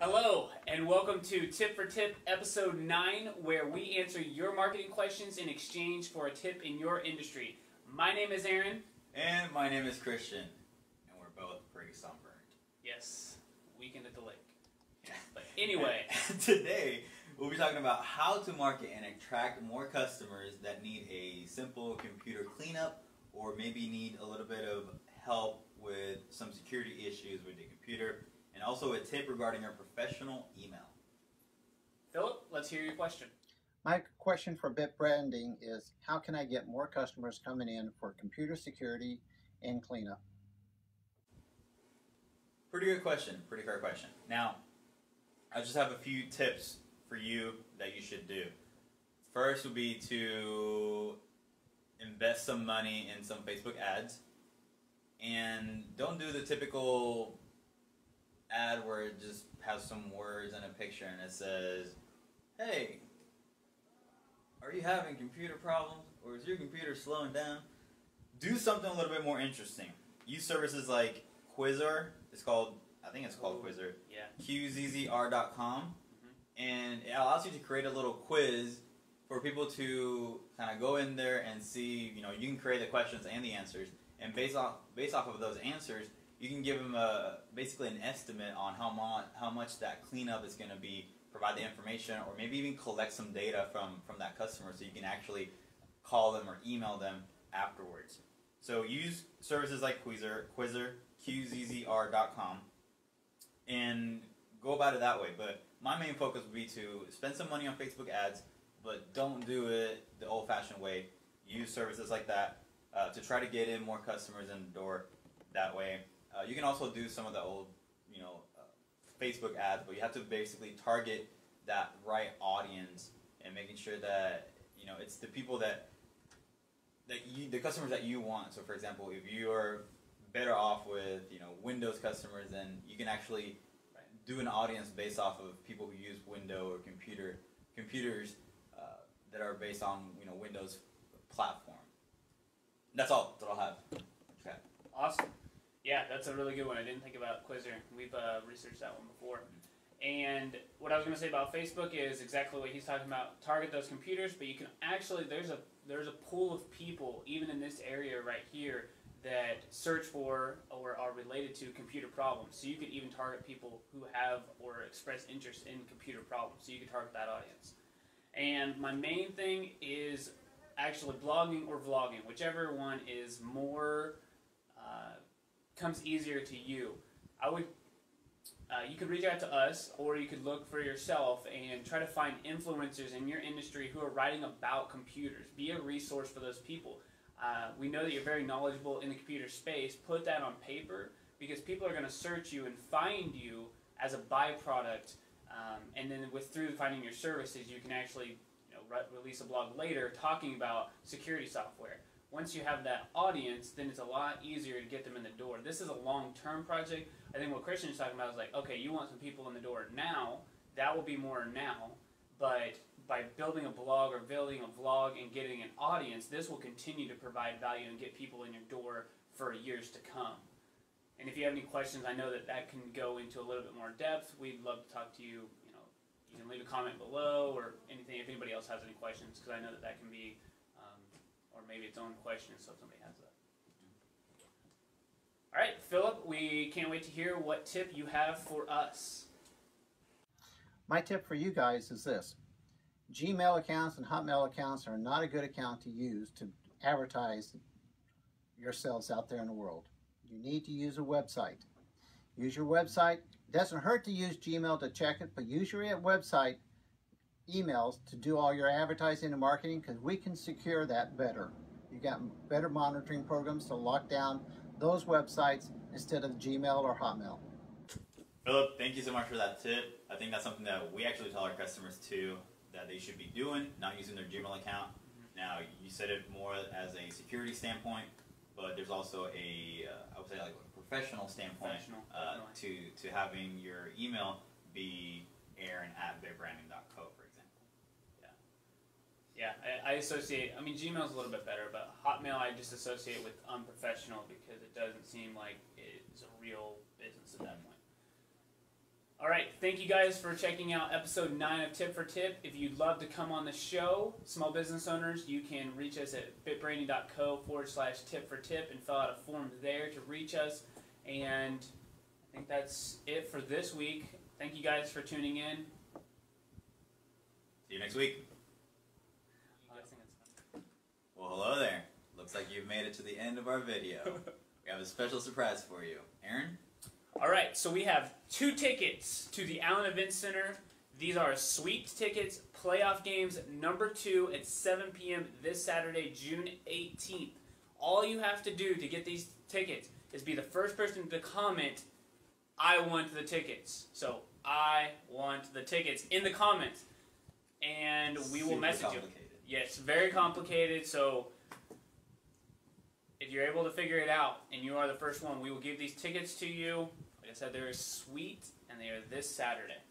Hello, and welcome to Tip for Tip episode 9, where we answer your marketing questions in exchange for a tip in your industry. My name is Aaron. And my name is Christian. And we're both pretty sunburned. Yes, weekend at the lake. Yeah. But anyway. Today, we'll be talking about how to market and attract more customers that need a simple computer cleanup or maybe need a little bit of help with some security issues with the computer, and also a tip regarding your professional email. Philip, let's hear your question. My question for Bit Branding is, how can I get more customers coming in for computer security and cleanup? Pretty good question, pretty fair question. Now, I just have a few tips for you that you should do. First would be to invest some money in some Facebook ads, and don't do the typical ad where it just has some words and a picture and it says, hey, are you having computer problems or is your computer slowing down? Do something a little bit more interesting. Use services like Quizzer. I think it's called Quizzer. Yeah. QZZR.com. And it allows you to create a little quiz for people to kind of go in there and see, you can create the questions and the answers, and based off of those answers, you can give them basically an estimate on how much that cleanup is going to be, provide the information, or maybe even collect some data from that customer so you can actually call them or email them afterwards. So use services like Quizzer, QZZR.com, and go about it that way. But my main focus would be to spend some money on Facebook ads, but don't do it the old-fashioned way. Use services like that to try to get in more customers in the door that way. You can also do some of the old, Facebook ads, but you have to basically target that right audience and making sure that, it's the people the customers that you want. So, for example, if you're better off with, Windows customers, then you can actually do an audience based off of people who use Windows or computers that are based on, Windows platform. That's all that I'll have. Okay. Awesome. Yeah, that's a really good one. I didn't think about Quizzer. We've researched that one before. And what I was going to say about Facebook is exactly what he's talking about. Target those computers, but you can actually, there's a pool of people, even in this area right here, that search for or are related to computer problems. So you could even target people who have or express interest in computer problems. So you could target that audience. And my main thing is actually blogging or vlogging, whichever one is more comes easier to you. You could reach out to us, or you could look for yourself and try to find influencers in your industry who are writing about computers. Be a resource for those people. We know that you're very knowledgeable in the computer space. Put that on paper, because people are going to search you and find you as a byproduct. And then through finding your services, you can actually release a blog later talking about security software. Once you have that audience, then it's a lot easier to get them in the door. This is a long-term project. I think what Christian is talking about is like, okay, you want some people in the door now. That will be more now. But by building a blog or building a vlog and getting an audience, this will continue to provide value and get people in your door for years to come. And if you have any questions, I know that can go into a little bit more depth. We'd love to talk to you. You can leave a comment below or anything if anybody else has any questions, because I know that can be, or maybe its own question, so if somebody has that. All right, Philip, we can't wait to hear what tip you have for us. My tip for you guys is this. Gmail accounts and Hotmail accounts are not a good account to use to advertise yourselves out there in the world. You need to use a website. Use your website. It doesn't hurt to use Gmail to check it, but use your website emails to do all your advertising and marketing, because we can secure that better. You got better monitoring programs to lock down those websites instead of Gmail or Hotmail. Philip, thank you so much for that tip. I think that's something that we actually tell our customers too, that they should be doing, not using their Gmail account. Now, you said it more as a security standpoint, but there's also I would say like a professional standpoint to having your email be aaron@bitbranding.co, for example. Yeah, I associate, Gmail's a little bit better, but Hotmail I just associate with unprofessional because it doesn't seem like it's a real business at that point. All right. thank you guys for checking out episode 9 of Tip for Tip. If you'd love to come on the show, small business owners, you can reach us at bitbranding.co/tip for tip and fill out a form there to reach us. And I think that's it for this week. Thank you guys for tuning in. See you next week. Well, hello there. Looks like you've made it to the end of our video. We have a special surprise for you. Aaron? All right, so we have 2 tickets to the Allen Event Center. These are suite tickets, playoff games number 2 at 7 p.m. this Saturday, June 18th. All you have to do to get these tickets is be the first person to comment, I want the tickets. So, I want the tickets in the comments. And we will message you. Yes, very complicated, so if you're able to figure it out and you are the first one, we will give these tickets to you. Like I said, they're sweet, and they are this Saturday.